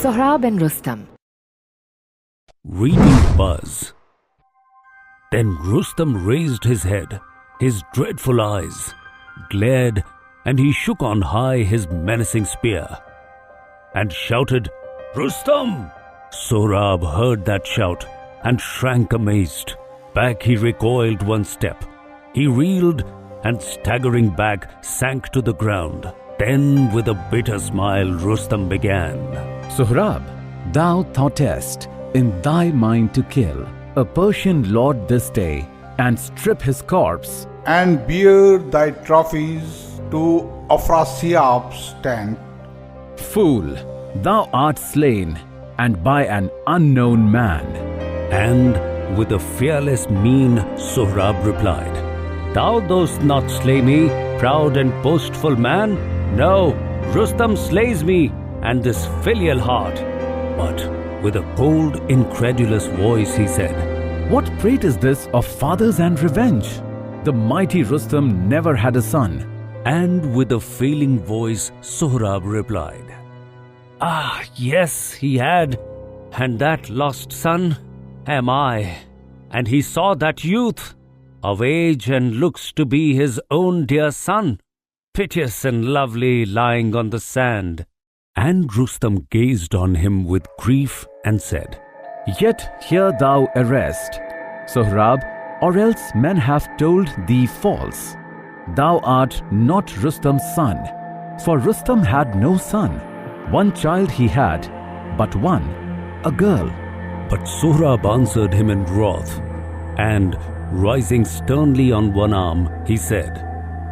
Sohrab and Rustum. Reading buzz. Then Rustum raised his head, his dreadful eyes glared, and he shook on high his menacing spear and shouted, "Rustum!" Sohrab heard that shout and shrank amazed. Back he recoiled one step. He reeled and staggering back sank to the ground. Then with a bitter smile Rustum began. Sohrab, thou thoughtest in thy mind to kill a Persian lord this day and strip his corpse, and bear thy trophies to Afrasiab's tent. Fool, thou art slain, and by an unknown man. And with a fearless mien Sohrab replied, "Thou dost not slay me, proud and boastful man. No, Rustum slays me, and this filial heart." But with a cold, incredulous voice he said, What prate is this of fathers and revenge? The mighty Rustum never had a son. And with a failing voice Sohrab replied, "Ah, yes, he had, and that lost son am I." And he saw that youth, of age and looks to be his own dear son, piteous and lovely lying on the sand. And Rustum gazed on him with grief and said, Yet hear thou arrest, Sohrab, or else men have told thee false. Thou art not Rustum's son, for Rustum had no son. One child he had, but one, a girl. But Sohrab answered him in wrath, and rising sternly on one arm, he said,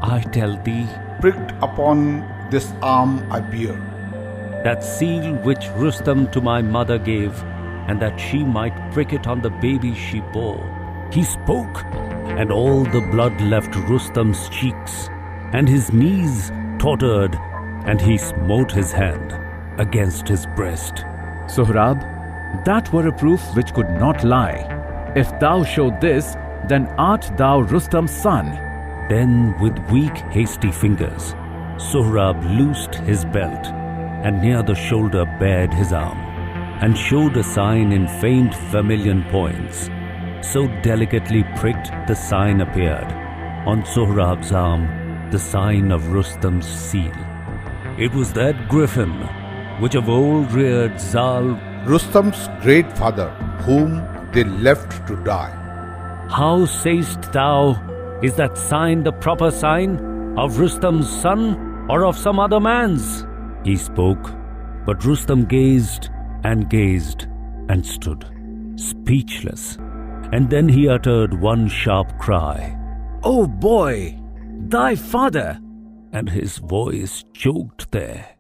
"I tell thee, Pricked upon this arm I bear that seal which Rustum to my mother gave, and that she might prick it on the baby she bore." He spoke, and all the blood left Rustum's cheeks, and his knees tottered, and he smote his hand against his breast. Sohrab, that were a proof which could not lie. If thou show this, then art thou Rustum's son. Then with weak, hasty fingers, Sohrab loosed his belt, and near the shoulder bared his arm, and showed a sign in faint vermilion points. So delicately pricked the sign appeared on Sohrab's arm, the sign of Rustum's seal. It was that griffin which of old reared Zal, Rustum's great father, whom they left to die. "How sayest thou, is that sign the proper sign of Rustum's son or of some other man's?" He spoke, but Rustum gazed and stood, speechless. And then he uttered one sharp cry, "Oh boy, thy father!" and his voice choked there.